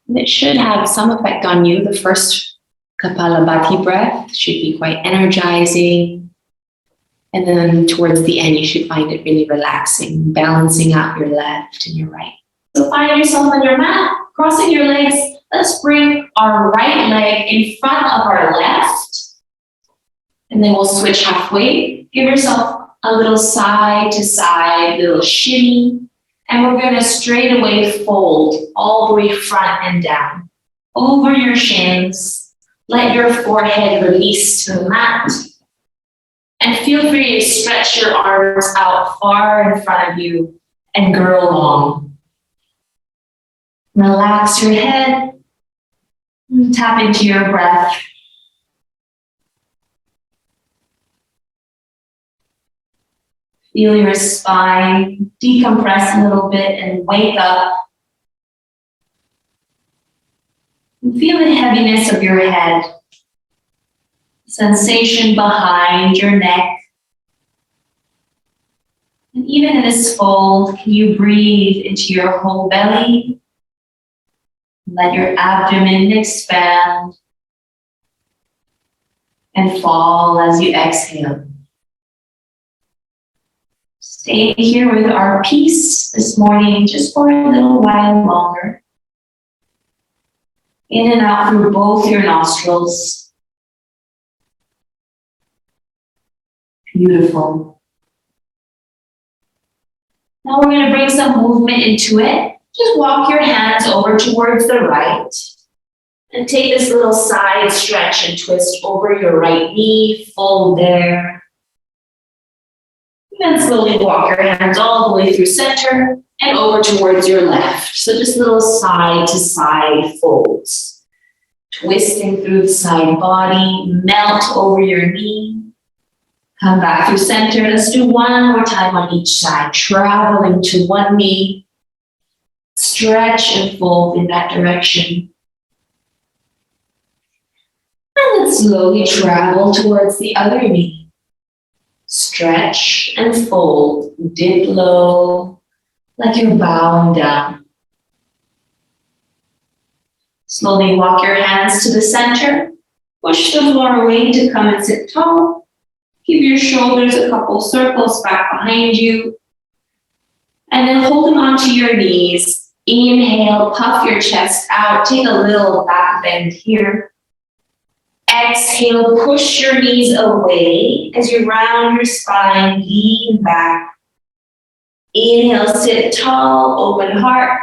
And it should have some effect on you. The first KAPALABHATI breath should be quite energizing. And then towards the end, you should find it really relaxing, balancing out your left and your right. So find yourself on your mat, crossing your legs. Let's bring our right leg in front of our left. And then we'll switch halfway. Give yourself a little side to side, little shimmy. And we're going to straight away fold all the way front and down. Over your shins. Let your forehead release to the mat. And feel free to stretch your arms out far in front of you and girl long. Relax your head. And tap into your breath. Feel your spine decompress a little bit and wake up. And feel the heaviness of your head. Sensation behind your neck. And even in this fold, can you breathe into your whole belly? Let your abdomen expand and fall as you exhale. Stay here with our peace this morning just for a little while longer. In and out through both your nostrils. Beautiful. Now we're going to bring some movement into it. Just walk your hands over towards the right. And take this little side stretch and twist over your right knee. Fold there. And then slowly walk your hands all the way through center and over towards your left. So just little side to side folds. Twisting through the side body, melt over your knee. Come back through center. Let's do one more time on each side. Traveling to one knee. Stretch and fold in that direction. And then slowly travel towards the other knee. Stretch and fold. Dip low, like you're bowing down. Slowly walk your hands to the center. Push the floor away to come and sit tall. Keep your shoulders a couple circles back behind you. And then holding onto your knees. Inhale, puff your chest out. Take a little back bend here. Exhale, push your knees away as you round your spine, lean back. Inhale, sit tall, open heart.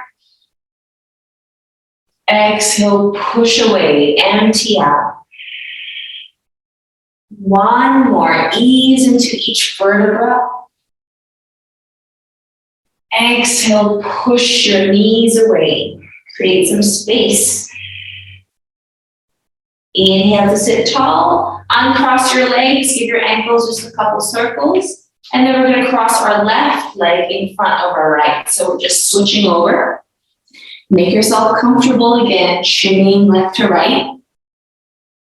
Exhale, push away, empty out. One more, ease into each vertebra. Exhale, push your knees away. Create some space. Inhale to sit tall. Uncross your legs. Give your ankles just a couple circles. And then we're going to cross our left leg in front of our right. So we're just switching over. Make yourself comfortable again, shimmying left to right.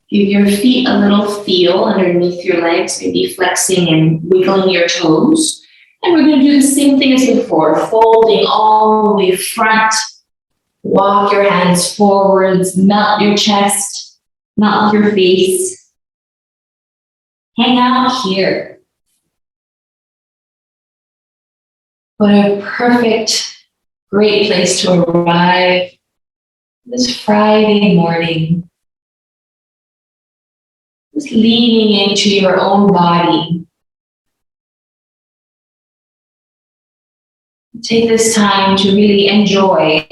Give your feet a little feel underneath your legs, maybe flexing and wiggling your toes. And we're going to do the same thing as before, folding all the way front. Walk your hands forwards, melt your chest. Melt your face. Hang out here. What a perfect, great place to arrive this Friday morning. Just leaning into your own body. Take this time to really enjoy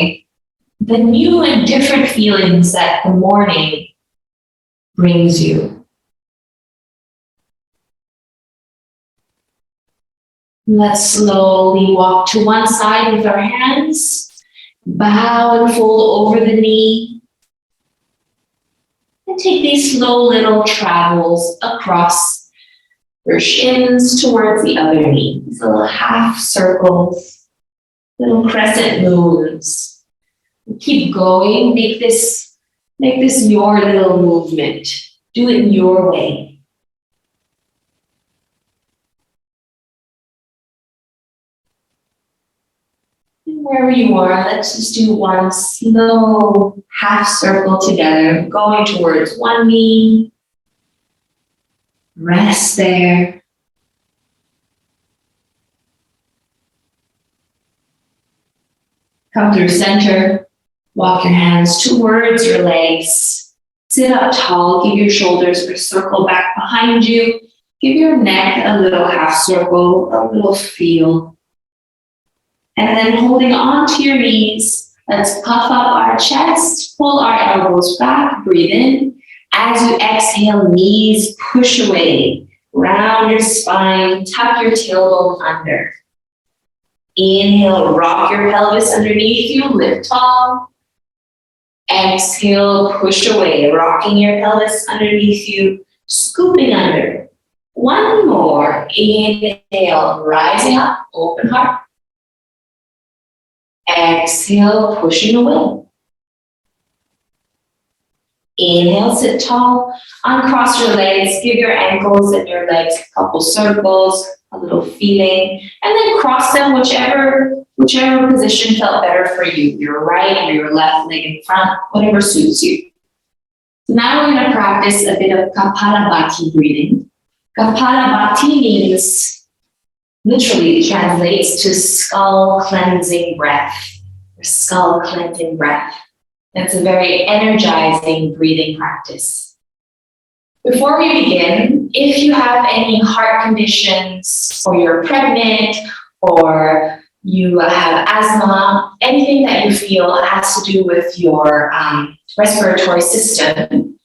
the new and different feelings that the morning brings you. Let's slowly walk to one side with our hands. Bow and fold over the knee. And take these slow little travels across your shins towards the other knee. These little half circles, little crescent moons. Keep going. Make this your little movement. Do it your way. Wherever you are, let's just do one slow half circle together, going towards one knee. Rest there. Come through center. Walk your hands towards your legs. Sit up tall. Give your shoulders a circle back behind you. Give your neck a little half circle, a little feel. And then holding on to your knees, let's puff up our chest, pull our elbows back, breathe in. As you exhale, knees push away. Round your spine, tuck your tailbone under. Inhale, rock your pelvis underneath you, lift tall. Exhale, push away, rocking your pelvis underneath you, scooping under. One more. Inhale, rising up, open heart. Exhale, pushing away. Inhale, sit tall, uncross your legs, give your ankles and your legs a couple circles, a little feeling, and then cross them whichever position felt better for you, your right or your left leg in front, whatever suits you. So now we're going to practice a bit of KAPALABHATI breathing. KAPALABHATI means, literally translates to skull cleansing breath, or skull cleansing breath. It's a very energizing breathing practice. Before we begin, if you have any heart conditions, or you're pregnant, or you have asthma, anything that you feel has to do with your respiratory system,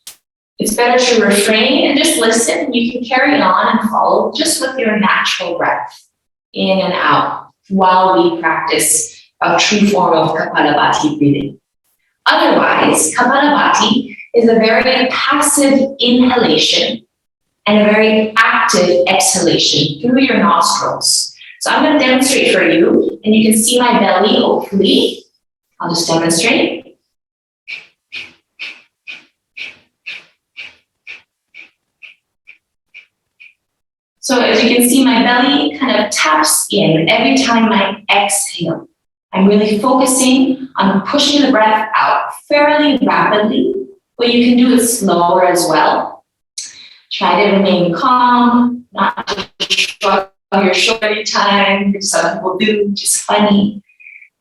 it's better to refrain and just listen. You can carry on and follow just with your natural breath, in and out, while we practice a true form of KAPALABHATI breathing. Otherwise, KAPALABHATI is a very passive inhalation and a very active exhalation through your nostrils. So I'm going to demonstrate for you, and you can see my belly, hopefully. I'll just demonstrate. So as you can see, my belly kind of taps in every time I exhale. I'm really focusing on pushing the breath out fairly rapidly, but you can do it slower as well. Try to remain calm, not to shrug your shoulder every time, which some people do, which is funny.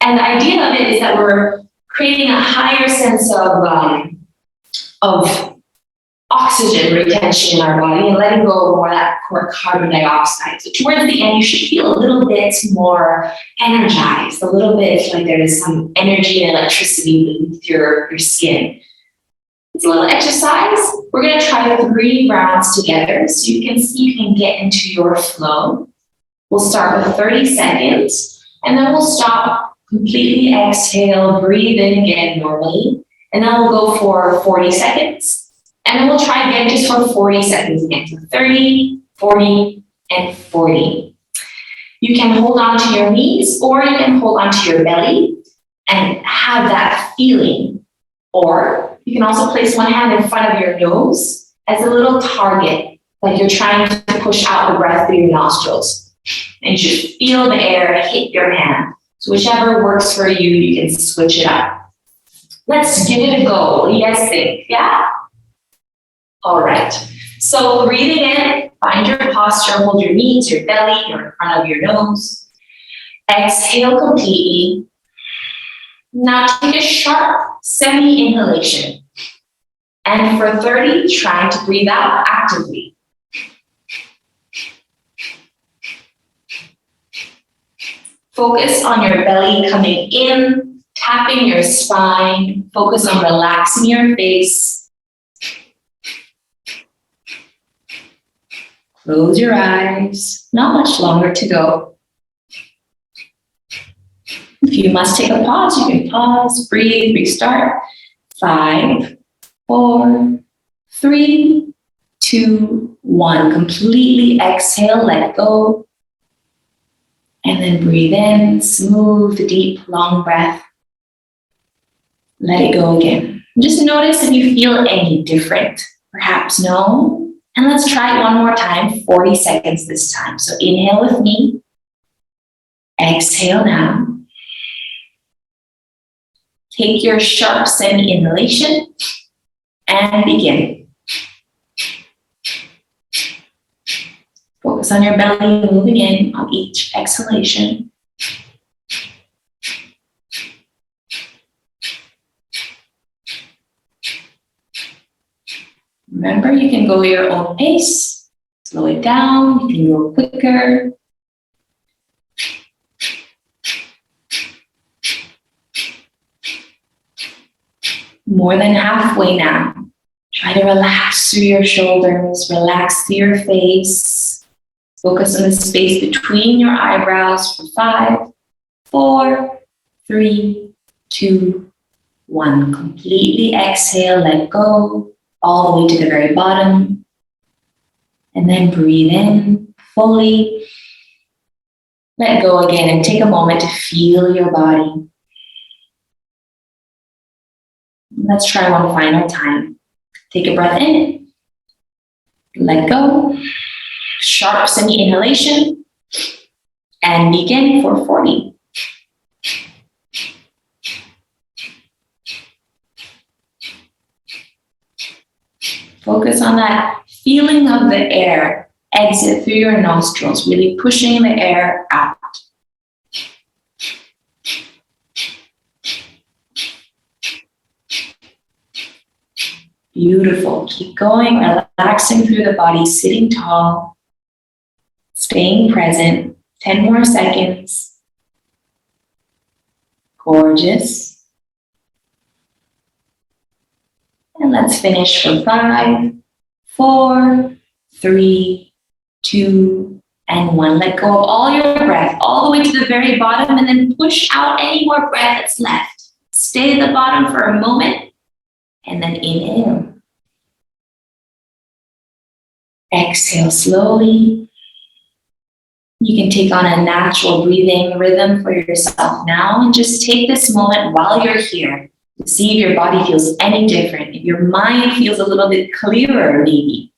And the idea of it is that we're creating a higher sense of oxygen retention in our body and letting go of more of that carbon dioxide. So towards the end, you should feel a little bit more energized, a little bit like there is some energy and electricity beneath your skin. It's a little exercise. We're going to try 3 rounds together so you can see you can get into your flow. We'll start with 30 seconds, and then we'll stop, completely exhale, breathe in again normally, and then we'll go for 40 seconds. And then we'll try again just for 40 seconds again. So 30, 40, and 40. You can hold on to your knees, or you can hold on to your belly and have that feeling. Or you can also place one hand in front of your nose as a little target, like you're trying to push out the breath through your nostrils. And you should feel the air hit your hand. So whichever works for you, you can switch it up. Let's give it a go. What do you guys think? Yeah? All right. So breathing in, find your posture, hold your knees, your belly, or in front of your nose. Exhale completely. Now take a sharp semi-inhalation. And for 30, try to breathe out actively. Focus on your belly coming in, tapping your spine. Focus on relaxing your face. Close your eyes. Not much longer to go. If you must take a pause, you can pause, breathe, restart. 5, 4, 3, 2, 1. Completely exhale, let go. And then breathe in, smooth, deep, long breath. Let it go again. Just notice if you feel any different. Perhaps no. And let's try it one more time, 40 seconds this time. So inhale with me. Exhale now. Take your sharp semi-inhalation and begin. Focus on your belly moving in on each exhalation. Remember, you can go your own pace. Slow it down, you can go quicker. More than halfway now. Try to relax through your shoulders, relax through your face. Focus on the space between your eyebrows for 5, 4, 3, 2, 1. Completely exhale, let go, all the way to the very bottom. And then breathe in fully. Let go again and take a moment to feel your body. Let's try one final time. Take a breath in. Let go. Sharp semi-inhalation. And begin for 40. Focus on that feeling of the air exit through your nostrils, really pushing the air out. Beautiful. Keep going, relaxing through the body, sitting tall, staying present. 10 more seconds. Gorgeous. And let's finish for 5, 4, 3, 2, and 1. Let go of all your breath, all the way to the very bottom, and then push out any more breath that's left. Stay at the bottom for a moment, and then inhale. Exhale slowly. You can take on a natural breathing rhythm for yourself now, and just take this moment while you're here to see if your body feels any different, if your mind feels a little bit clearer maybe.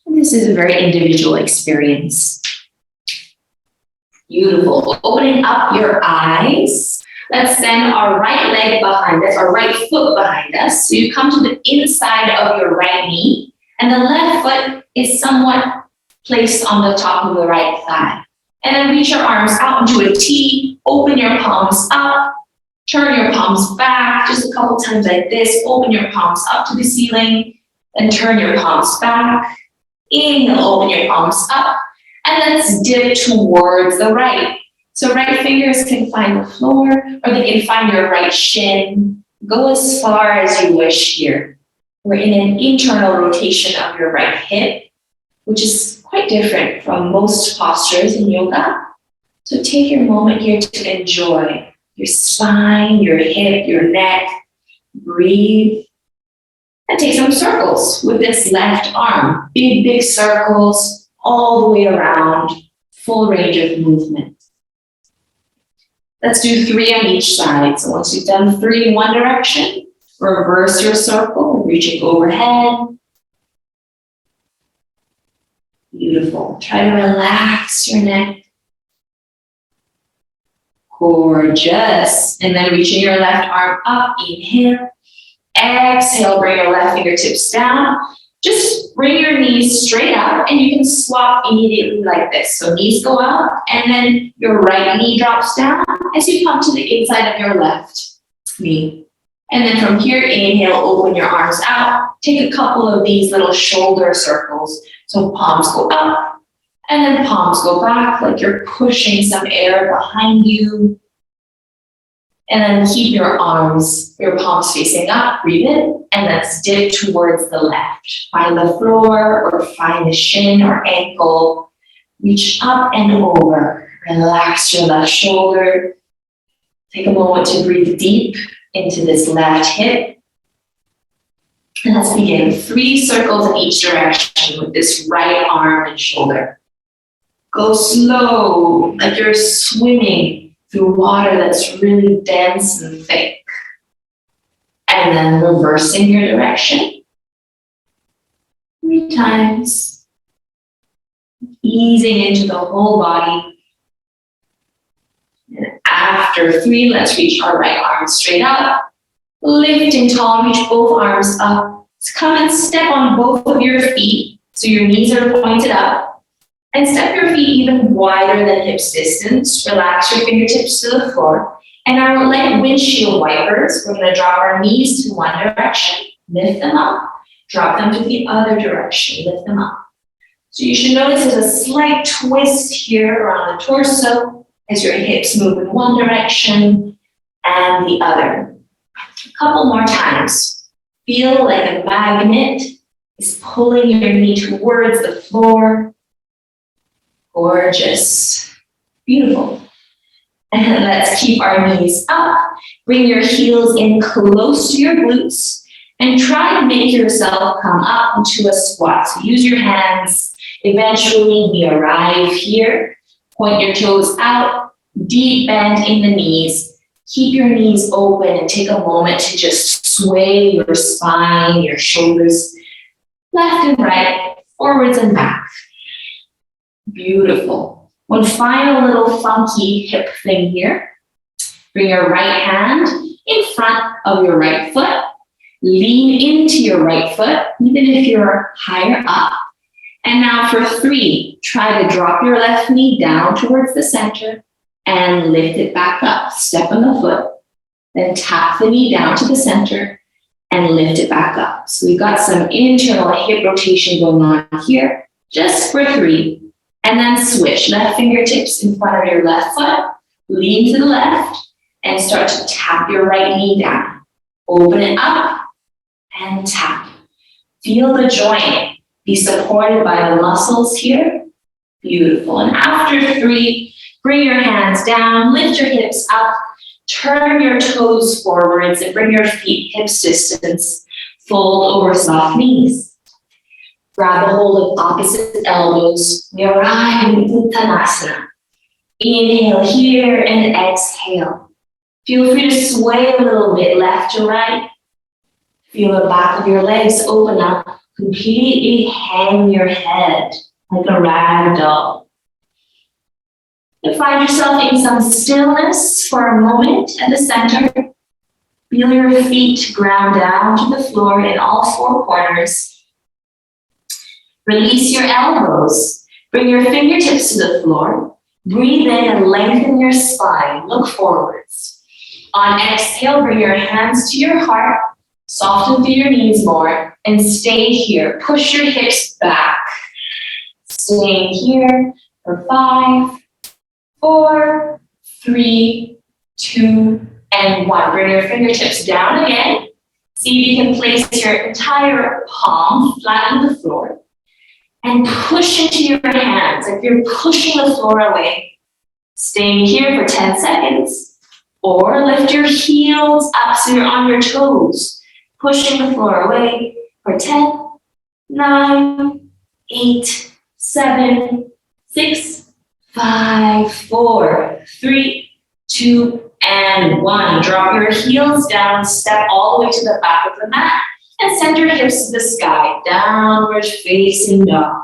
And this is a very individual experience. Beautiful. Opening up your eyes. Let's send our right leg behind us, our right foot behind us. So you come to the inside of your right knee, and the left foot is somewhat placed on the top of the right thigh. And then reach your arms out into a T, open your palms up, turn your palms back just a couple times like this, open your palms up to the ceiling, and turn your palms back. Inhale, open your palms up, and let's dip towards the right. So right fingers can find the floor, or they can find your right shin. Go as far as you wish here. We're in an internal rotation of your right hip, which is quite different from most postures in yoga. So take your moment here to enjoy your spine, your hip, your neck. Breathe. And take some circles with this left arm. Big, big circles all the way around. Full range of movement. Let's do 3 on each side. So once you've done 3 in one direction, reverse your circle, reaching overhead. Beautiful. Try to relax your neck. Gorgeous. And then reaching your left arm up, inhale. Exhale, bring your left fingertips down. Just bring your knees straight up, and you can swap immediately like this. So knees go up, and then your right knee drops down as you come to the inside of your left knee. And then from here, inhale, open your arms out. Take a couple of these little shoulder circles. So palms go up, and then palms go back, like you're pushing some air behind you. And then keep your arms, your palms facing up, breathe in, and let's dip towards the left. Find the floor or find the shin or ankle. Reach up and over. Relax your left shoulder. Take a moment to breathe deep into this left hip. And let's begin 3 circles in each direction with this right arm and shoulder. Go slow, like you're swimming through water that's really dense and thick. And then reversing your direction. 3 times. Easing into the whole body. And after after 3, let's reach our right arm straight up. Lifting tall, reach both arms up. Come and step on both of your feet so your knees are pointed up. And step your feet even wider than hips distance. Relax your fingertips to the floor. And our like windshield wipers, we're going to drop our knees to one direction, lift them up, drop them to the other direction, lift them up. So you should notice there's a slight twist here around the torso as your hips move in one direction and the other. A couple more times. Feel like a magnet is pulling your knee towards the floor. Gorgeous. Beautiful. And let's keep our knees up. Bring your heels in close to your glutes and try to make yourself come up into a squat. So use your hands. Eventually we arrive here. Point your toes out, deep bend in the knees. Keep your knees open and take a moment to just sway your spine, your shoulders, left and right, forwards and back. Beautiful. One final little funky hip thing here. Bring your right hand in front of your right foot. Lean into your right foot, even if you're higher up. And now for 3, try to drop your left knee down towards the center and lift it back up. Step on the foot, then tap the knee down to the center and lift it back up. So we've got some internal hip rotation going on here, just for 3. And then switch, left fingertips in front of your left foot, lean to the left, and start to tap your right knee down. Open it up and tap. Feel the joint be supported by the muscles here. Beautiful. And after 3, bring your hands down, lift your hips up, turn your toes forwards, and bring your feet hips distance. Fold over soft knees. Grab a hold of opposite elbows. We arrive in Uttanasana. Inhale here and exhale. Feel free to sway a little bit left to right. Feel the back of your legs open up. Completely hang your head like a rag doll. And find yourself in some stillness for a moment at the center. Feel your feet ground down to the floor in all 4 corners. Release your elbows. Bring your fingertips to the floor. Breathe in and lengthen your spine. Look forwards. On exhale, bring your hands to your heart. Soften through your knees more and stay here. Push your hips back. Staying here for 5, 4, 3, 2, and 1. Bring your fingertips down again. See if you can place your entire palm flat on the floor. And push into your hands like you're pushing the floor away. Staying here for 10 seconds. Or lift your heels up so you're on your toes. Pushing the floor away for 10, 9, 8, 7, 6, 5, 4, 3, 2, and 1. Drop your heels down, step all the way to the back of the mat. And send your hips to the sky, downward facing dog.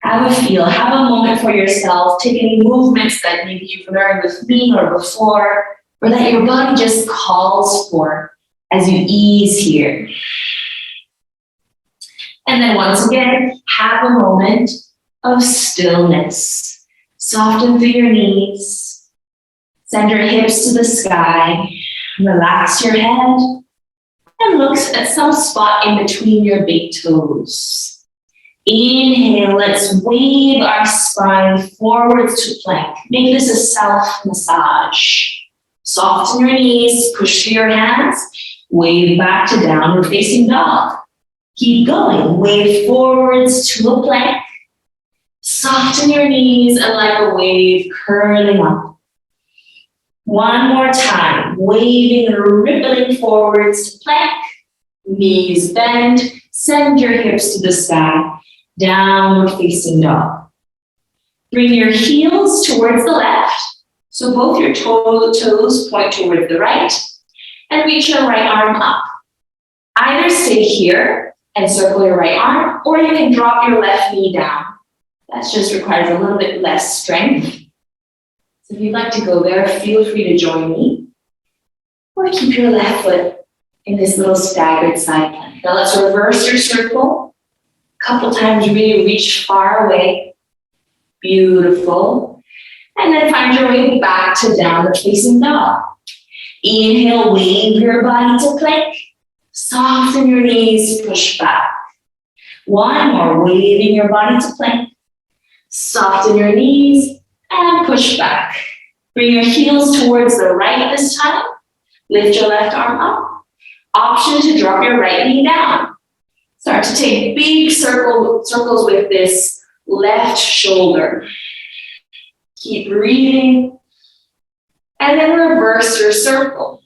Have a feel, have a moment for yourself. Take any movements that maybe you've learned with me or before, or that your body just calls for as you ease here. And then once again, have a moment of stillness. Soften through your knees. Send your hips to the sky. Relax your head. And look at some spot in between your big toes. Inhale, let's wave our spine forwards to plank. Make this a self-massage. Soften your knees, push through your hands, wave back to downward facing dog. Keep going, wave forwards to a plank. Soften your knees and like a wave curling up. One more time, waving and rippling forwards to plank. Knees bend, send your hips to the sky, downward facing dog. Bring your heels towards the left, so both your toes point toward the right, and reach your right arm up. Either stay here and circle your right arm, or you can drop your left knee down. That just requires a little bit less strength. So if you'd like to go there, feel free to join me. Or keep your left foot in this little staggered side plank. Now let's reverse your circle. A couple times, really reach far away. Beautiful. And then find your way back to downward facing dog. Inhale, wave your body to plank. Soften your knees, push back. One more, waving your body to plank. Soften your knees and push back. Bring your heels towards the right this time. Lift your left arm up. Option to drop your right knee down. Start to take big circles with this left shoulder. Keep breathing. And then reverse your circle.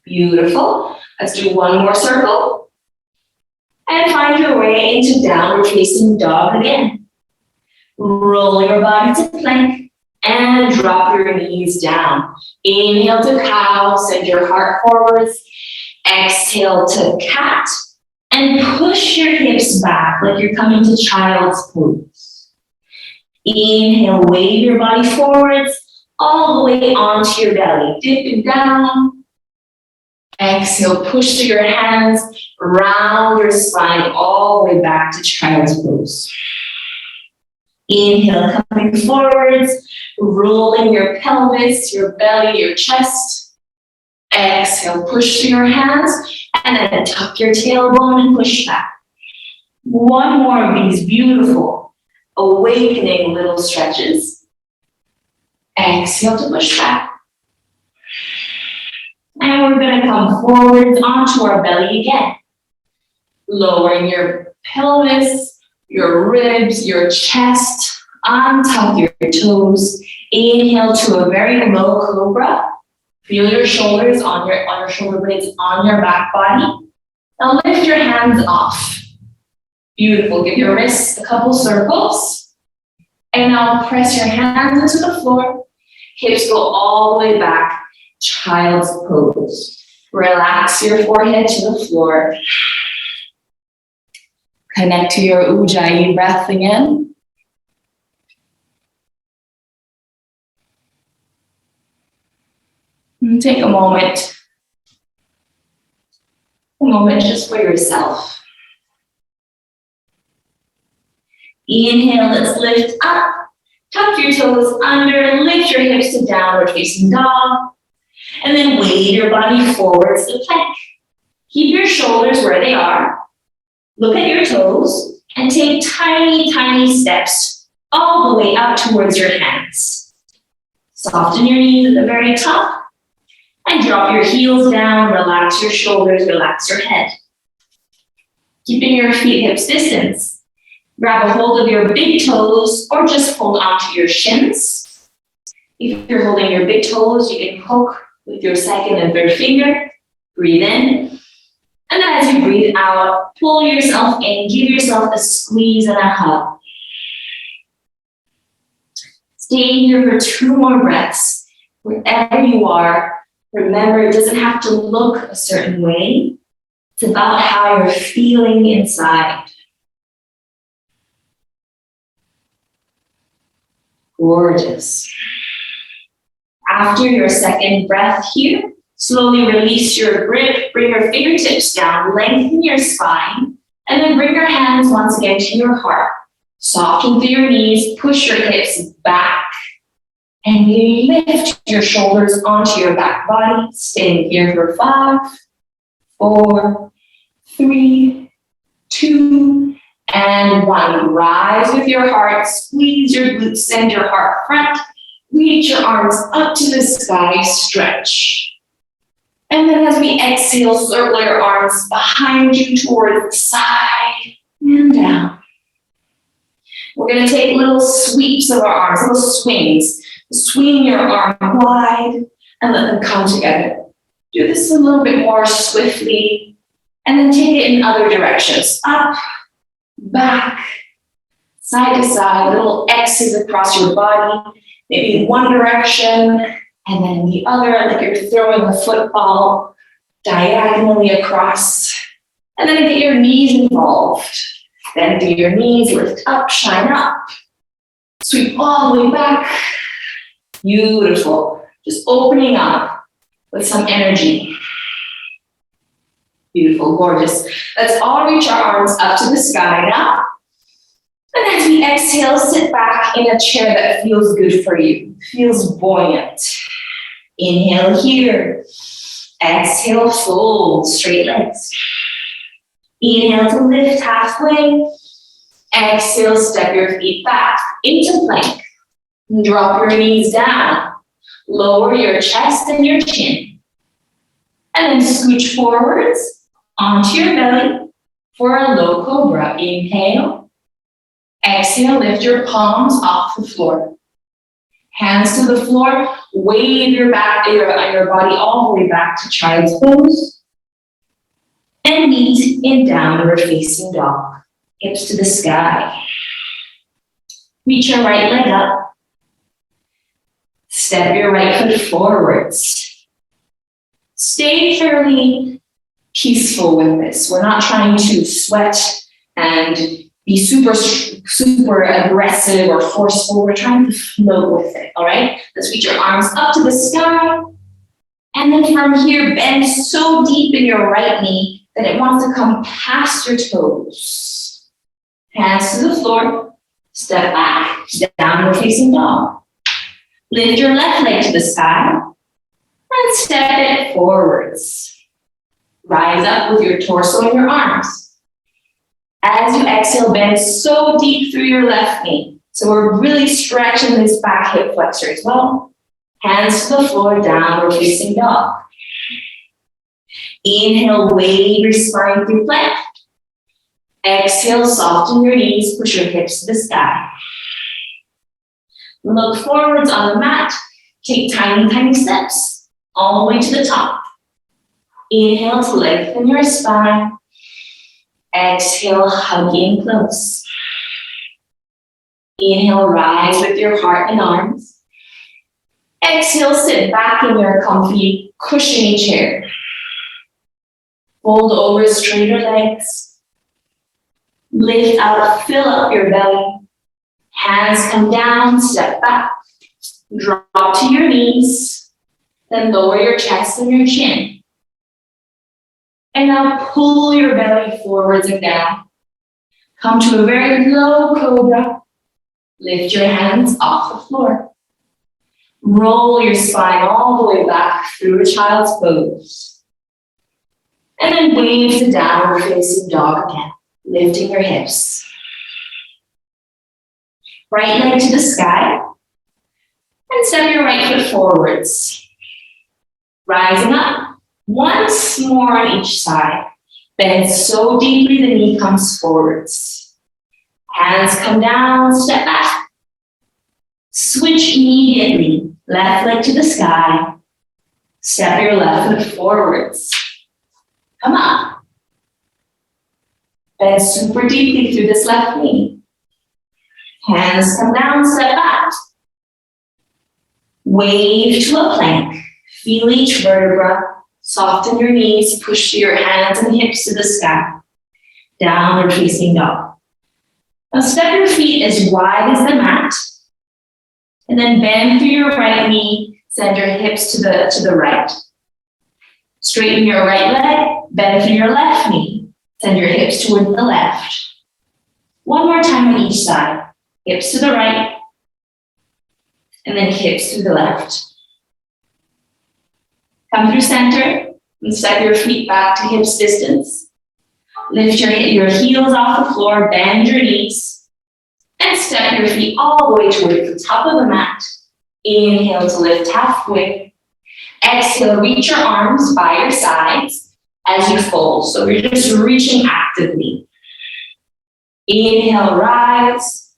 Beautiful. Let's do one more circle. And find your way into downward facing dog again. Roll your body to plank and drop your knees down. Inhale to cow, send your heart forwards. Exhale to cat and push your hips back like you're coming to child's pose. Inhale, wave your body forwards all the way onto your belly. Dipping down. Exhale, push through your hands, round your spine all the way back to child's pose. Inhale, coming forwards, rolling your pelvis, your belly, your chest. Exhale, push through your hands, and then tuck your tailbone and push back. One more of these beautiful, awakening little stretches. Exhale to push back. And we're going to come forwards onto our belly again. Lowering your pelvis, your ribs, your chest, untuck your toes. Inhale to a very low cobra. Feel your shoulders on your shoulder blades on your back body. Now lift your hands off. Beautiful. Give your wrists a couple circles. And now press your hands into the floor. Hips go all the way back. Child's pose. Relax your forehead to the floor. Connect to your Ujjayi breath again. And take a moment just for yourself. Inhale, let's lift up. Tuck your toes under, lift your hips to downward facing dog. And then wave your body forwards to plank. Keep your shoulders where they are. Look at your toes and take tiny, tiny steps all the way up towards your hands. Soften your knees at the very top and drop your heels down. Relax your shoulders, relax your head. Keeping your feet hips distance. Grab a hold of your big toes or just hold onto your shins. If you're holding your big toes, you can hook with your second and third finger. Breathe in. And then as you breathe out, pull yourself in, give yourself a squeeze and a hug. Stay here for 2 more breaths. Wherever you are, remember it doesn't have to look a certain way. It's about how you're feeling inside. Gorgeous. After your second breath here, slowly release your grip, bring your fingertips down, lengthen your spine, and then bring your hands once again to your heart. Soften through your knees, push your hips back, and lift your shoulders onto your back body. Stay here for 5, 4, 3, 2, and 1. Rise with your heart, squeeze your glutes, send your heart front. Reach your arms up to the sky, stretch. And then as we exhale, circle your arms behind you towards the side and down. We're going to take little sweeps of our arms, little swings. Swing your arm wide and let them come together. Do this a little bit more swiftly and then take it in other directions. Up, back, side to side, little X's across your body. Maybe in one direction, and then the other, like you're throwing a football diagonally across. And then get your knees involved. Bend through your knees, lift up, shine up. Sweep all the way back. Beautiful. Just opening up with some energy. Beautiful, gorgeous. Let's all reach our arms up to the sky now. And as we exhale, sit back in a chair that feels good for you, feels buoyant. Inhale here. Exhale, fold, straight legs. Inhale to lift halfway. Exhale, step your feet back into plank. Drop your knees down. Lower your chest and your chin. And then scooch forwards onto your belly for a low cobra. Inhale. Exhale, lift your palms off the floor. Hands to the floor. Wave your body all the way back to child's pose. And meet in downward facing dog. Hips to the sky. Reach your right leg up. Step your right foot forwards. Stay fairly peaceful with this. We're not trying to sweat and be super aggressive or forceful. We're trying to flow with it, all right? Let's reach your arms up to the sky. And then from here, bend so deep in your right knee that it wants to come past your toes. Hands to the floor. Step back, downward facing dog. Lift your left leg to the sky and step it forwards. Rise up with your torso and your arms. As you exhale, bend so deep through your left knee. So we're really stretching this back hip flexor as well. Hands to the floor, downward facing dog. Inhale, wave your spine through plank. Exhale, soften your knees, push your hips to the sky. Look forwards on the mat. Take tiny, tiny steps all the way to the top. Inhale to lengthen your spine. Exhale, hug in close. Inhale, rise with your heart and arms. Exhale, sit back in your comfy, cushiony chair. Fold over straighter legs. Lift out, fill up your belly. Hands come down, step back. Drop to your knees. Then lower your chest and your chin. And now pull your belly forwards and down. Come to a very low cobra. Lift your hands off the floor. Roll your spine all the way back through a child's pose. And then wave to downward facing dog again, lifting your hips. Right leg to the sky. And step your right foot forwards. Rising up. Once more on each side. Bend so deeply the knee comes forwards. Hands come down, step back. Switch immediately. Left leg to the sky. Step your left foot forwards. Come up. Bend super deeply through this left knee. Hands come down, step back. Wave to a plank. Feel each vertebra. Soften your knees, push your hands and hips to the sky. Downward facing dog. Now step your feet as wide as the mat. And then bend through your right knee, send your hips to the right. Straighten your right leg, bend through your left knee. Send your hips toward the left. One more time on each side. Hips to the right. And then hips to the left. Come through center and step your feet back to hips distance. Lift your heels off the floor, bend your knees. And step your feet all the way towards the top of the mat. Inhale to lift halfway. Exhale, reach your arms by your sides as you fold. So you're just reaching actively. Inhale, rise.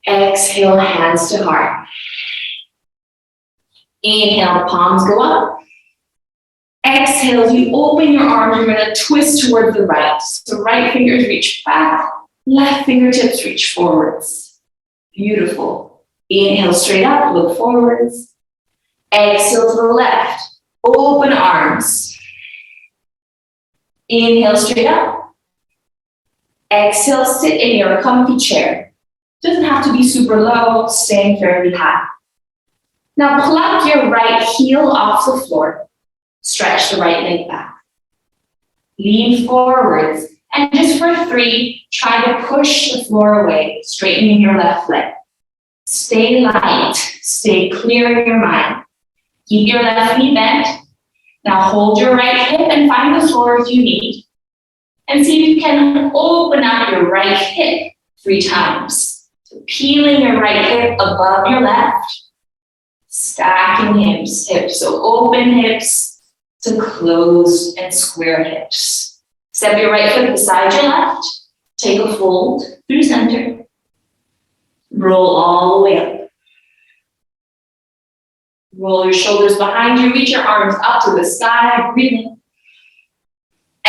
Exhale, hands to heart. Inhale, palms go up. Exhale, as you open your arms, you're going to twist towards the right. So right fingers reach back, left fingertips reach forwards. Beautiful. Inhale, straight up, look forwards. Exhale to the left, open arms. Inhale, straight up. Exhale, sit in your comfy chair. Doesn't have to be super low, staying fairly high. Now pluck your right heel off the floor. Stretch the right leg back. Lean forwards. And just for 3, try to push the floor away, straightening your left leg. Stay light, stay clear in your mind. Keep your left knee bent. Now hold your right hip and find the floor if you need. And see if you can open up your right hip 3 times. So peeling your right hip above your left. Stacking hips. So open hips to closed and square hips. Step your right foot beside your left. Take a fold through center. Roll all the way up. Roll your shoulders behind you. Reach your arms up to the sky. Breathe in.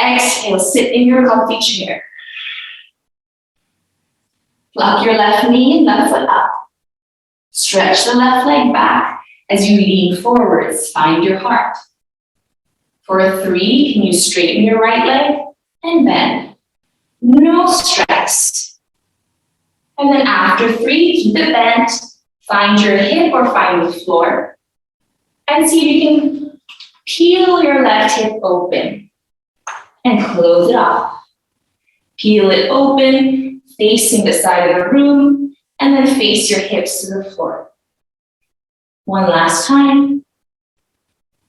Exhale, sit in your comfy chair. Pluck your left knee and left foot up. Stretch the left leg back as you lean forwards. Find your heart. For 3, can you straighten your right leg and bend? No stress. And then after 3, keep it bent. Find your hip or find the floor. And see if you can peel your left hip open and close it off. Peel it open, facing the side of the room, and then face your hips to the floor. One last time.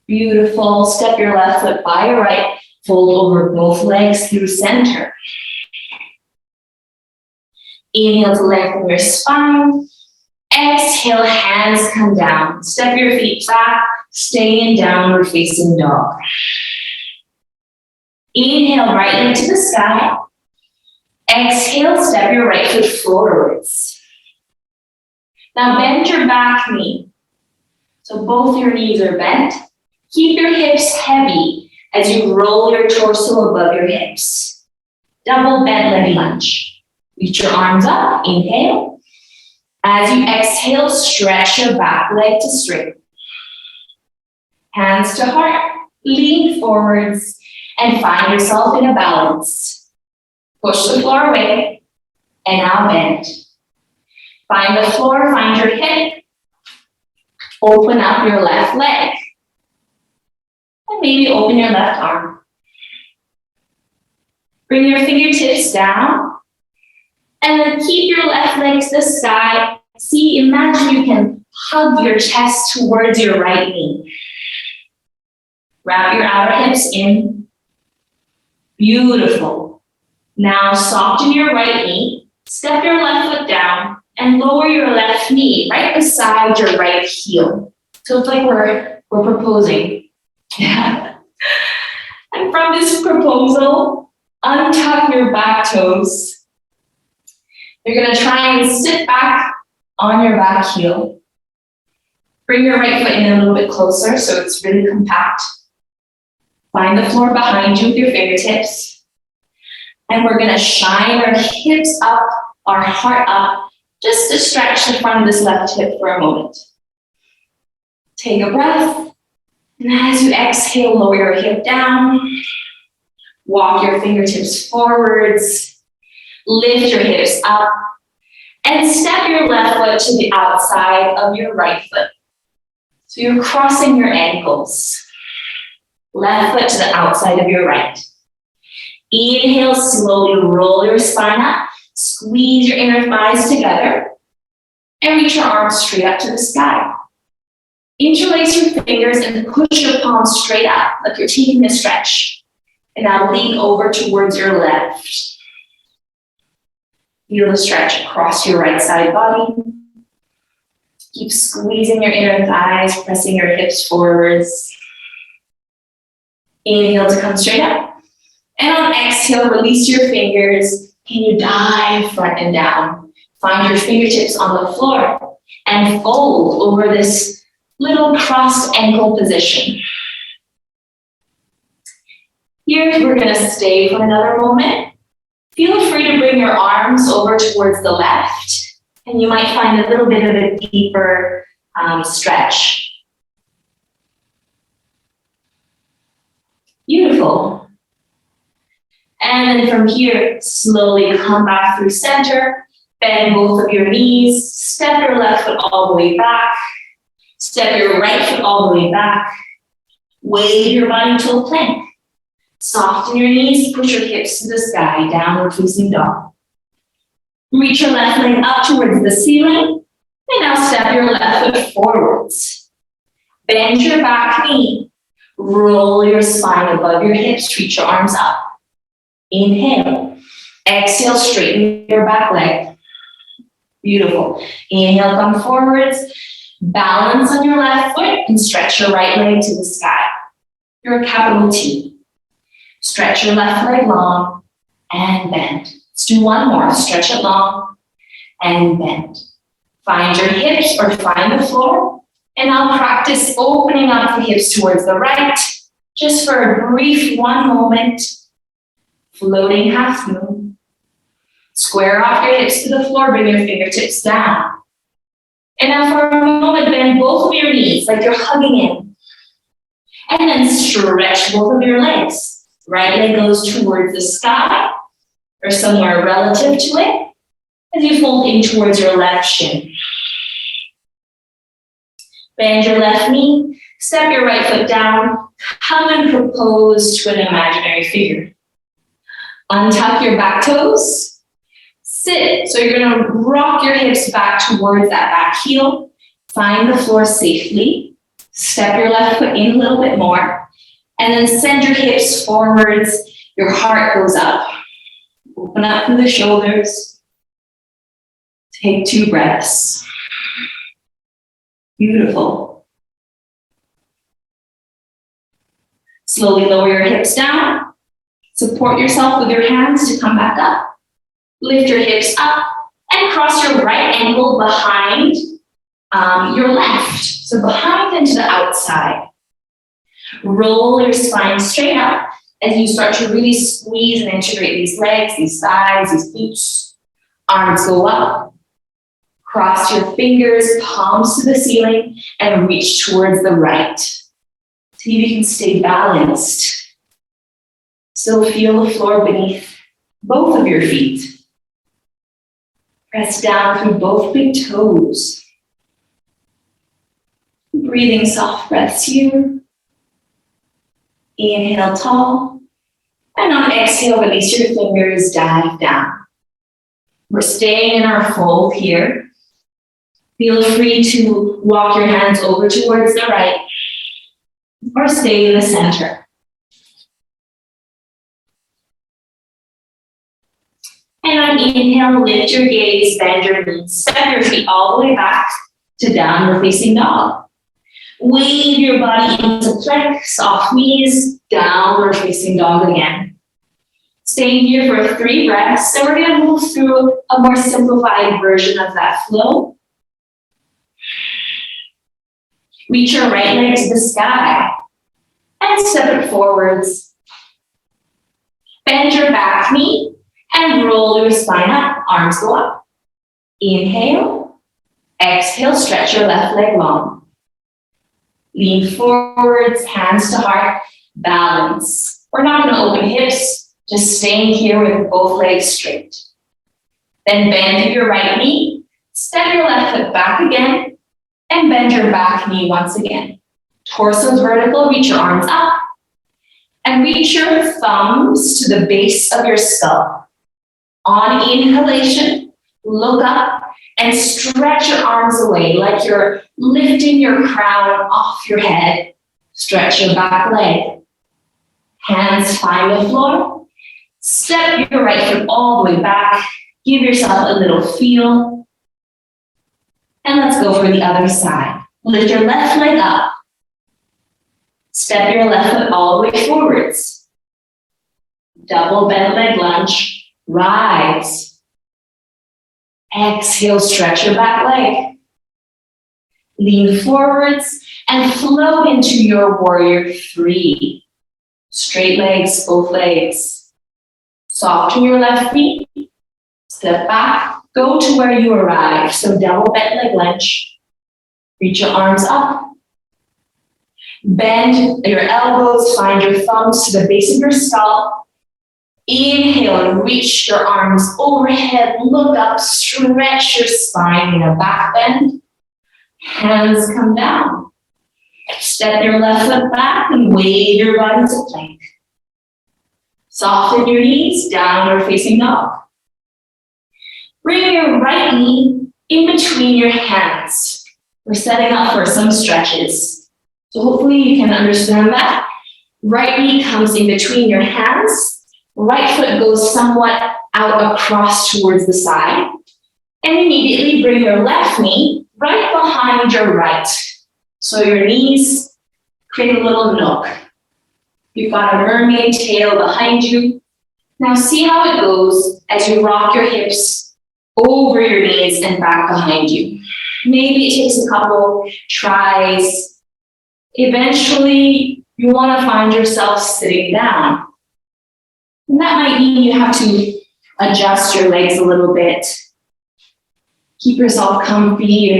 Beautiful. Step your left foot by your right. Fold over both legs through center. Inhale to lengthen your spine. Exhale, hands come down. Step your feet back. Stay in downward facing dog. Inhale, right leg to the sky. Exhale, step your right foot forwards. Now bend your back knee. So both your knees are bent. Keep your hips heavy as you roll your torso above your hips. Double bent leg lunge. Reach your arms up, inhale. As you exhale, stretch your back leg to straight. Hands to heart, lean forwards, and find yourself in a balance. Push the floor away, and now bend. Find the floor, find your hip. Open up your left leg. And maybe open your left arm. Bring your fingertips down. And then keep your left leg to the sky. See, imagine you can hug your chest towards your right knee. Wrap your outer hips in. Beautiful. Now soften your right knee. Step your left foot down and lower your left knee right beside your right heel. So it's like we're proposing. Yeah. And from this proposal, untuck your back toes. You're going to try and sit back on your back heel. Bring your right foot in a little bit closer so it's really compact. Find the floor behind you with your fingertips. And we're going to shine our hips up, our heart up, just to stretch the front of this left hip for a moment. Take a breath. And as you exhale, lower your hip down. Walk your fingertips forwards. Lift your hips up. And step your left foot to the outside of your right foot. So you're crossing your ankles. Left foot to the outside of your right. Inhale, slowly roll your spine up. Squeeze your inner thighs together. And reach your arms straight up to the sky. Interlace your fingers and push your palms straight up, like you're taking a stretch. And now lean over towards your left. Feel the stretch across your right side body. Keep squeezing your inner thighs, pressing your hips forwards. Inhale to come straight up. And on exhale, release your fingers. Can you dive front and down? Find your fingertips on the floor and fold over this little crossed ankle position. Here, we're going to stay for another moment. Feel free to bring your arms over towards the left, and you might find a little bit of a deeper stretch. Beautiful. And then from here, slowly come back through center. Bend both of your knees. Step your left foot all the way back. Step your right foot all the way back. Wave your body to a plank. Soften your knees, push your hips to the sky, downward facing dog. Reach your left leg up towards the ceiling, and now step your left foot forwards. Bend your back knee, roll your spine above your hips, reach your arms up. Inhale, exhale, straighten your back leg. Beautiful. Inhale, come forwards, balance on your left foot, and stretch your right leg to the sky. Your capital T. Stretch your left leg long and bend. Let's do one more. Stretch it long and bend. Find your hips or find the floor, and I'll practice opening up the hips towards the right, just for a brief 1 moment. Floating half moon. Square off your hips to the floor, bring your fingertips down. And now for a moment, bend both of your knees like you're hugging in. And then stretch both of your legs. Right leg goes towards the sky or somewhere relative to it as you fold in towards your left shin. Bend your left knee, step your right foot down, come and propose to an imaginary figure. Untuck your back toes, sit. So you're going to rock your hips back towards that back heel, find the floor safely, step your left foot in a little bit more. And then send your hips forwards, your heart goes up. Open up through the shoulders. Take 2 breaths. Beautiful. Slowly lower your hips down. Support yourself with your hands to come back up. Lift your hips up and cross your right ankle behind your left. So behind and to the outside. Roll your spine straight up as you start to really squeeze and integrate these legs, these thighs, these glutes. Arms go up. Cross your fingers, palms to the ceiling, and reach towards the right. See if you can stay balanced. Still feel the floor beneath both of your feet. Press down through both big toes. Breathing soft breaths here. Inhale tall, and on exhale, release your fingers, dive down. We're staying in our fold here. Feel free to walk your hands over towards the right, or stay in the center. And on inhale, lift your gaze, bend your knees, step your feet all the way back to downward facing dog. Wave your body into plank, soft knees, downward facing dog again. Staying here for 3 breaths, and we're going to move through a more simplified version of that flow. Reach your right leg to the sky and step it forwards. Bend your back knee and roll your spine up, arms go up. Inhale, exhale, stretch your left leg long. Lean forwards, hands to heart, balance. We're not going to open hips, just staying here with both legs straight. Then bend your right knee, step your left foot back again, and bend your back knee once again. Torso's vertical, reach your arms up, and reach your thumbs to the base of your skull. On inhalation, look up, and stretch your arms away like you're lifting your crown off your head. Stretch your back leg. Hands find the floor. Step your right foot all the way back. Give yourself a little feel. And let's go for the other side. Lift your left leg up. Step your left foot all the way forwards. Double bent leg lunge. Rise. Exhale, stretch your back leg. Lean forwards and float into your warrior 3. Straight legs, both legs. Soften your left knee. Step back, go to where you arrived. So double bent leg lunge. Reach your arms up. Bend your elbows, find your thumbs to the base of your skull. Inhale and reach your arms overhead, look up, stretch your spine in a back bend. Hands come down. Step your left foot back and wave your body to plank. Soften your knees, downward facing dog. Bring your right knee in between your hands. We're setting up for some stretches. So hopefully you can understand that. Right knee comes in between your hands. Right foot goes somewhat out across towards the side. And immediately bring your left knee right behind your right. So your knees create a little nook. You've got a mermaid tail behind you. Now see how it goes as you rock your hips over your knees and back behind you. Maybe it takes a couple tries. Eventually, you want to find yourself sitting down. And that might mean you have to adjust your legs a little bit. Keep yourself comfy,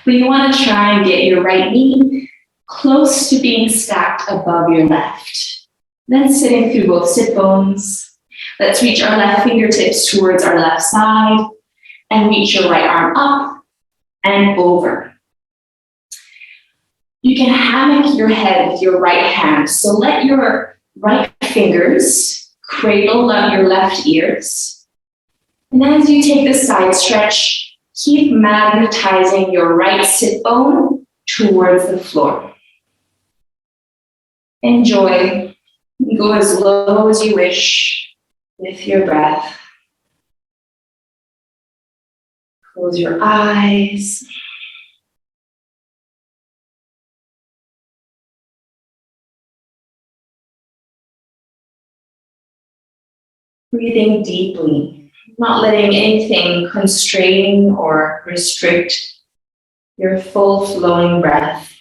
But you want to try and get your right knee close to being stacked above your left. Then sitting through both sit bones. Let's reach our left fingertips towards our left side and reach your right arm up and over. You can hammock your head with your right hand. So let your right fingers cradle your left ears. And as you take this side stretch, keep magnetizing your right sit bone towards the floor. Enjoy. Go as low as you wish with your breath. Close your eyes. Breathing deeply, not letting anything constrain or restrict your full flowing breath.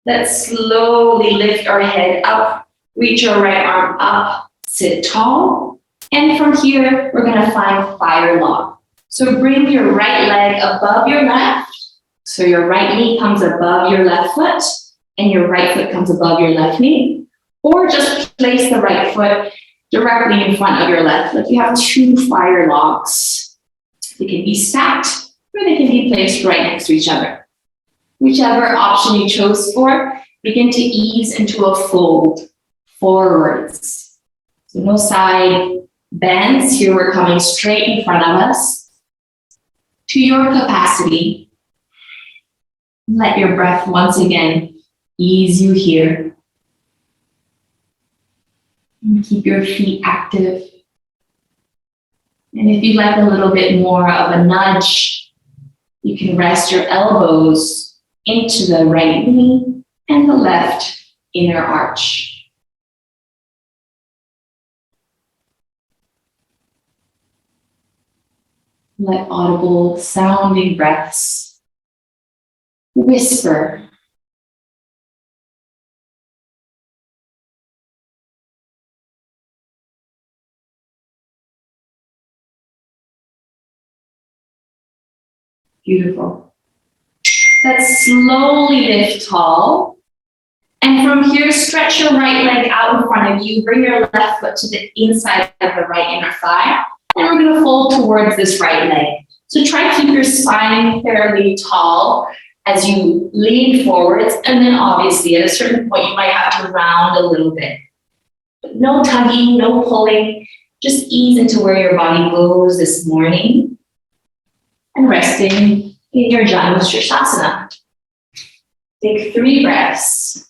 Let's slowly lift our head up, reach our right arm up, sit tall. And from here, we're going to find fire log. So bring your right leg above your left. So your right knee comes above your left foot and your right foot comes above your left knee. Or just place the right foot directly in front of your left. Like you have two fire logs. They can be stacked or they can be placed right next to each other. Whichever option you chose for, begin to ease into a fold forwards. So no side bends. Here we're coming straight in front of us. To your capacity, let your breath once again ease you here. And keep your feet active. And if you'd like a little bit more of a nudge, you can rest your elbows into the right knee and the left inner arch. Let audible sounding breaths whisper. Beautiful. Let's slowly lift tall. And from here, stretch your right leg out in front of you. Bring your left foot to the inside of the right inner thigh. And we're going to fold towards this right leg. So try to keep your spine fairly tall as you lean forwards. And then obviously at a certain point, you might have to round a little bit. But no tugging, no pulling. Just ease into where your body goes this morning. And resting in your Janushirshasana. Take 3 breaths.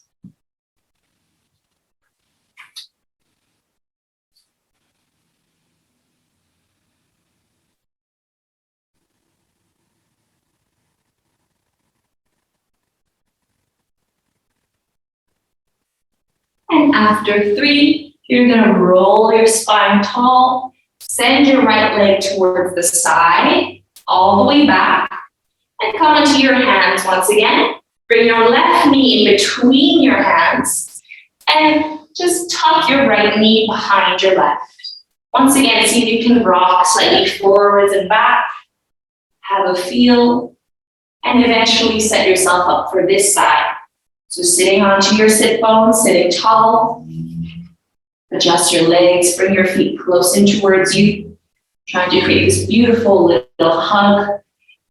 And after 3, you're going to roll your spine tall, send your right leg towards the side, all the way back, and come into your hands once again. Bring your left knee in between your hands, and just tuck your right knee behind your left. Once again, see if you can rock slightly forwards and back, have a feel, and eventually set yourself up for this side. So sitting onto your sit bones, sitting tall, Adjust your legs, bring your feet close in towards you, trying to create this beautiful little hug.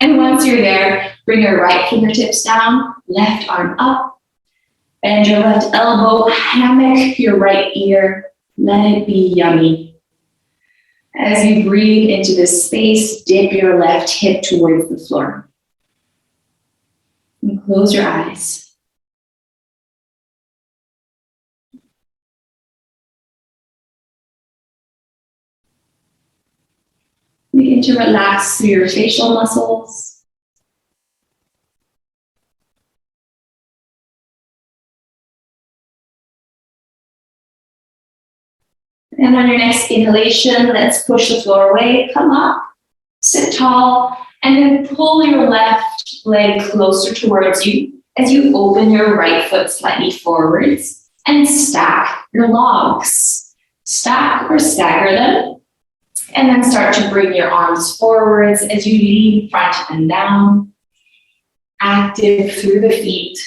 And once you're there, bring your right fingertips down, left arm up, bend your left elbow, hammock your right ear, let it be yummy. As you breathe into this space, dip your left hip towards the floor. And close your eyes. Begin to relax through your facial muscles. And on your next inhalation, let's push the floor away, come up, sit tall, and then pull your left leg closer towards you as you open your right foot slightly forwards and stack your logs. Stack or stagger them, and then start to bring your arms forwards as you lean front and down, active through the feet,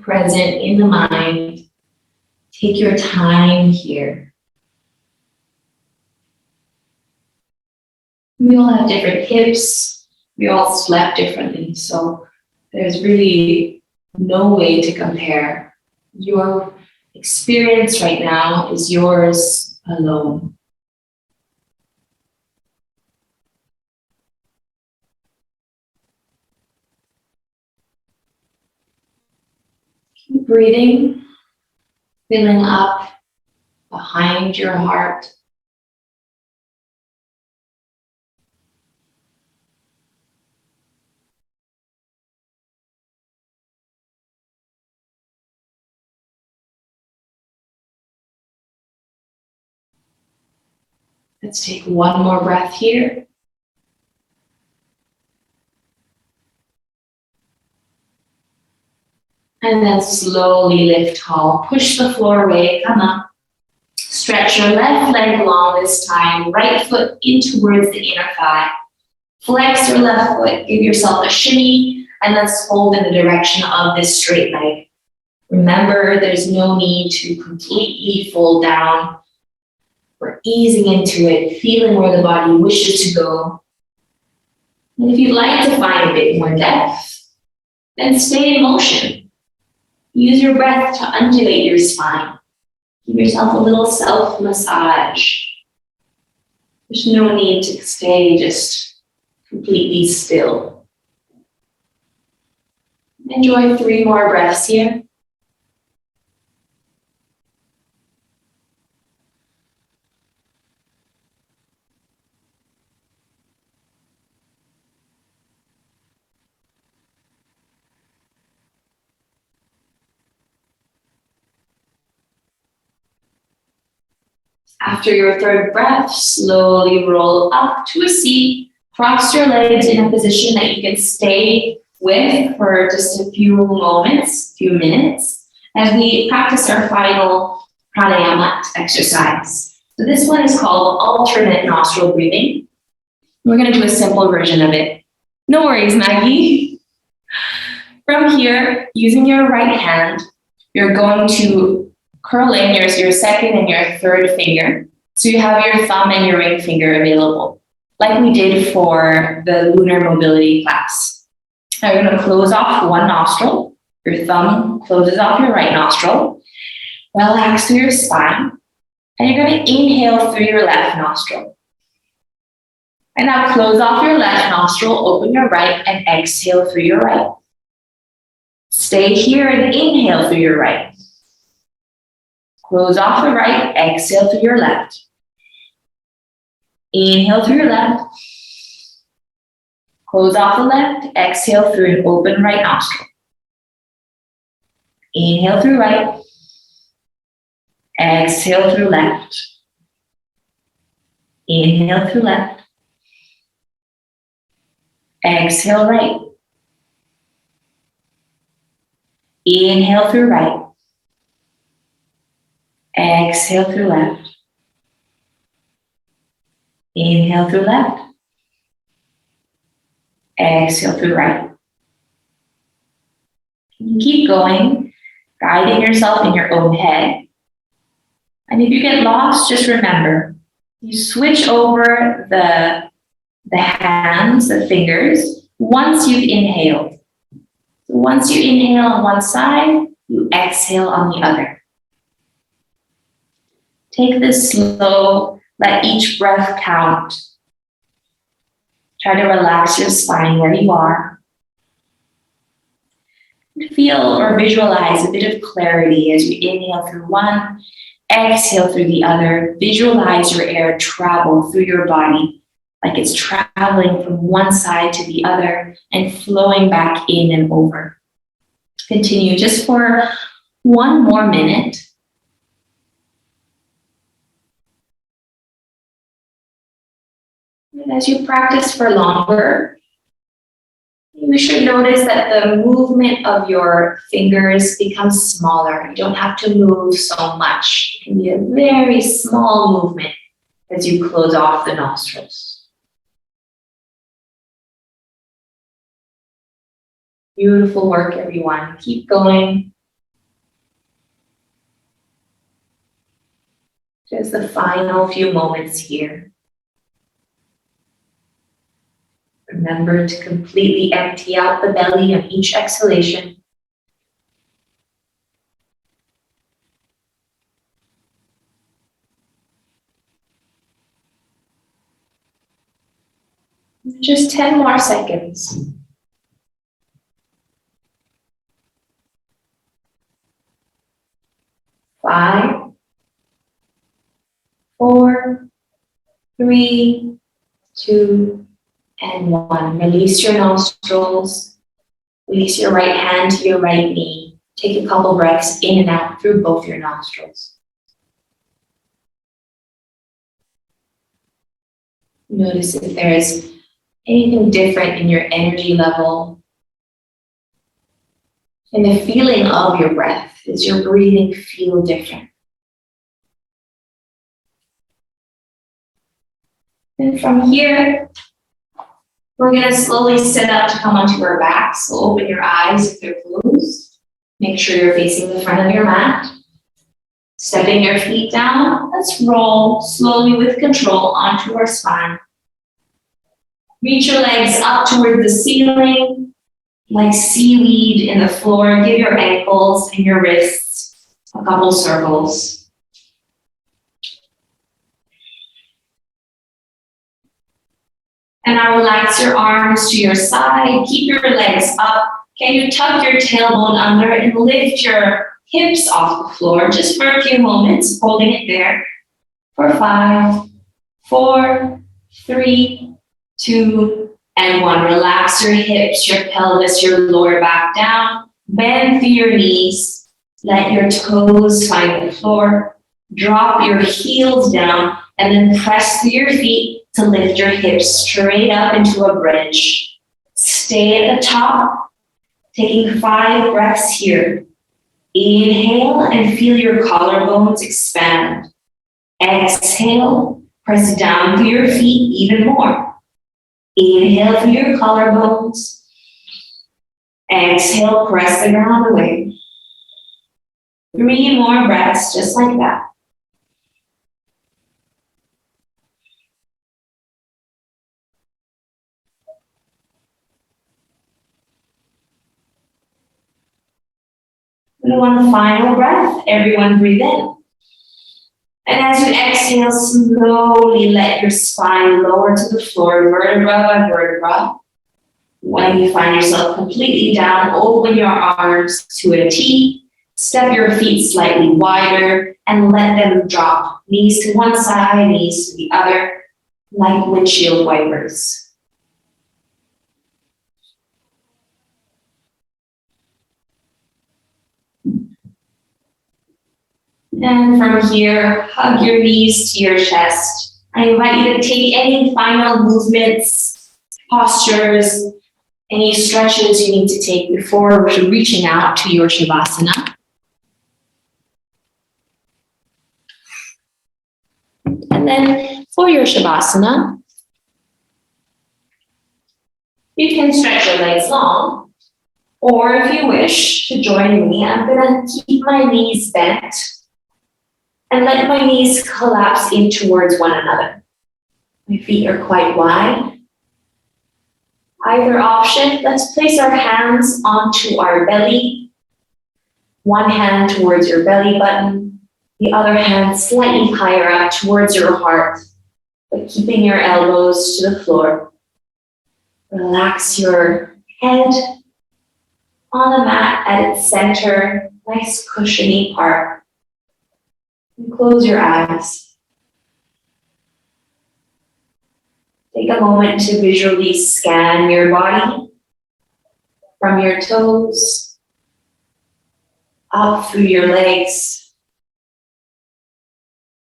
present in the mind. Take your time here. We all have different hips. We all slept differently. So there's really no way to compare. Your experience right now is yours alone. Keep breathing, filling up behind your heart. Let's take one more breath here. And then slowly lift tall. Push the floor away, come up. Stretch your left leg long this time. Right foot in towards the inner thigh. Flex your left foot, give yourself a shimmy, and let's fold in the direction of this straight leg. Remember, there's no need to completely fold down. We're easing into it, feeling where the body wishes to go. And if you'd like to find a bit more depth, then stay in motion. Use your breath to undulate your spine. Give yourself a little self-massage. There's no need to stay just completely still. Enjoy 3 more breaths here. After your 3rd breath, slowly roll up to a seat. Cross your legs in a position that you can stay with for just a few moments, few minutes, as we practice our final pranayama exercise. So this one is called alternate nostril breathing. We're going to do a simple version of it. No worries, Maggie. From here, using your right hand, you're going to curl in your 2nd and your 3rd finger. So you have your thumb and your ring finger available, like we did for the lunar mobility class. Now you're going to close off one nostril. Your thumb closes off your right nostril. Relax through your spine. And you're going to inhale through your left nostril. And now close off your left nostril, open your right, and exhale through your right. Stay here and inhale through your right. Close off the right, exhale through your left. Inhale through your left. Close off the left, exhale through an open right nostril. Inhale through right. Exhale through left. Inhale through left. Exhale right. Inhale through right. Exhale through left. Inhale through left. Exhale through right. You keep going, guiding yourself in your own head. And if you get lost, just remember, you switch over the hands, the fingers, once you've inhaled. So once you inhale on one side, you exhale on the other. Take this slow, let each breath count. Try to relax your spine where you are. Feel or visualize a bit of clarity as you inhale through one, exhale through the other. Visualize your air travel through your body like it's traveling from one side to the other and flowing back in and over. Continue just for 1 more minute. And as you practice for longer, you should notice that the movement of your fingers becomes smaller. You don't have to move so much. It can be a very small movement as you close off the nostrils. Beautiful work, everyone. Keep going. Just the final few moments here. Remember to completely empty out the belly on each exhalation. Just 10 more seconds. 5, 4, 3, 2, and 1. Release your nostrils. Release your right hand to your right knee. Take a couple breaths in and out through both your nostrils. Notice if there is anything different in your energy level and the feeling of your breath. Does your breathing feel different? And from here, we're going to slowly sit up to come onto our back. So open your eyes if they're closed. Make sure you're facing the front of your mat. Stepping your feet down, let's roll slowly with control onto our spine. Reach your legs up toward the ceiling, like seaweed in the floor. Give your ankles and your wrists a couple circles. And now relax your arms to your side. Keep your legs up. Can you tuck your tailbone under and lift your hips off the floor just for a few moments, holding it there for 5, 4, 3, 2, and 1. Relax your hips, your pelvis, your lower back down. Bend through your knees. Let your toes find the floor. Drop your heels down and then press through your feet to lift your hips straight up into a bridge. Stay at the top, taking 5 breaths here. Inhale and feel your collarbones expand. Exhale, press down through your feet even more. Inhale through your collarbones. Exhale, press the ground away. 3 more breaths, just like that. And one final breath, everyone breathe in. And as you exhale, slowly let your spine lower to the floor, vertebra by vertebra. When you find yourself completely down, open your arms to a T, step your feet slightly wider, and let them drop. Knees to one side, knees to the other, like windshield wipers. And from here, hug your knees to your chest. I invite you to take any final movements, postures, any stretches you need to take before reaching out to your Shavasana. And then for your Shavasana, you can stretch your legs long, or if you wish to join me, I'm going to keep my knees bent. And let my knees collapse in towards one another. My feet are quite wide. Either option, let's place our hands onto our belly. One hand towards your belly button, the other hand slightly higher up towards your heart, but keeping your elbows to the floor. Relax your head on the mat at its center, nice cushiony part. And close your eyes. Take a moment to visually scan your body from your toes up through your legs.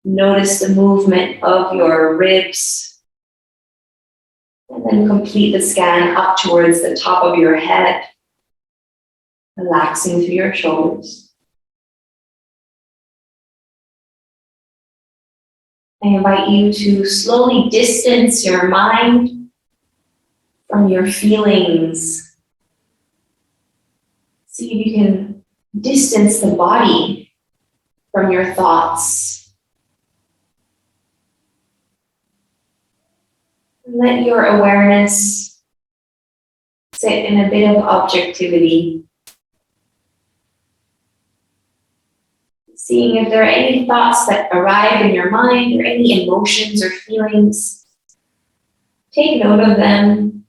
Notice the movement of your ribs, and then complete the scan up towards the top of your head, relaxing through your shoulders. I invite you to slowly distance your mind from your feelings. See if you can distance the body from your thoughts. Let your awareness sit in a bit of objectivity. Seeing if there are any thoughts that arrive in your mind or any emotions or feelings. Take note of them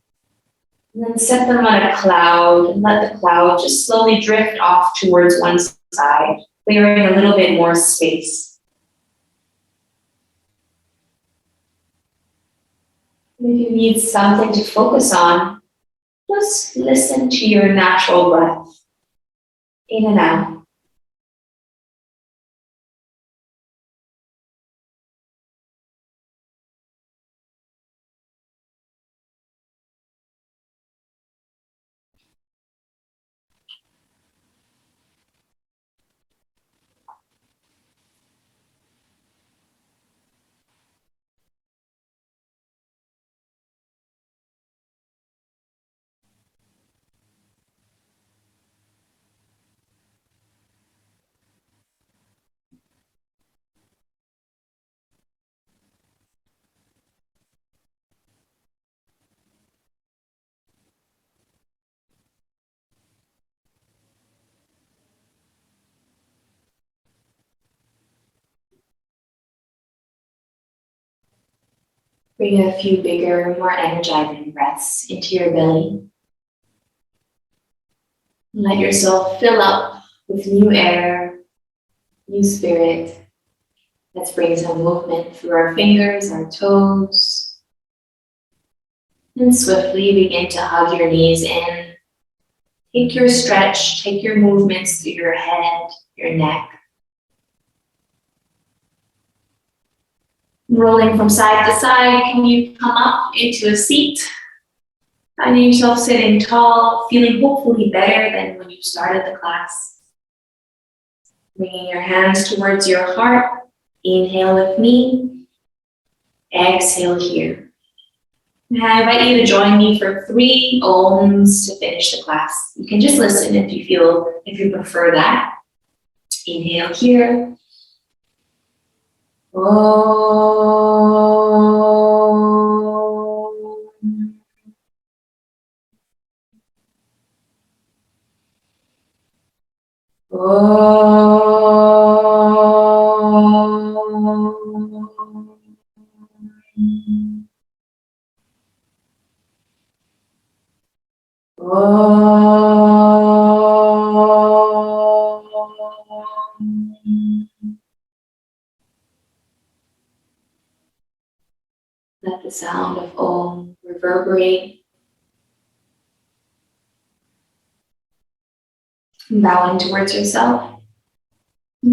and then set them on a cloud and let the cloud just slowly drift off towards one side, clearing a little bit more space. And if you need something to focus on, just listen to your natural breath, in and out. Bring a few bigger, more energizing breaths into your belly. Let yourself fill up with new air, new spirit. Let's bring some movement through our fingers, our toes. And swiftly begin to hug your knees in. Take your stretch, take your movements through your head, your neck. Rolling from side to side, can you come up into a seat? Finding yourself sitting tall, feeling hopefully better than when you started the class. Bringing your hands towards your heart. Inhale with me. Exhale here. And I invite you to join me for 3 ohms to finish the class. You can just listen if you prefer that. Inhale here. Om. Let the sound of Om reverberate. Bowing towards yourself.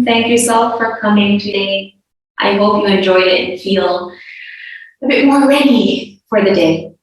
Thank yourself for coming today. I hope you enjoyed it and feel a bit more ready for the day.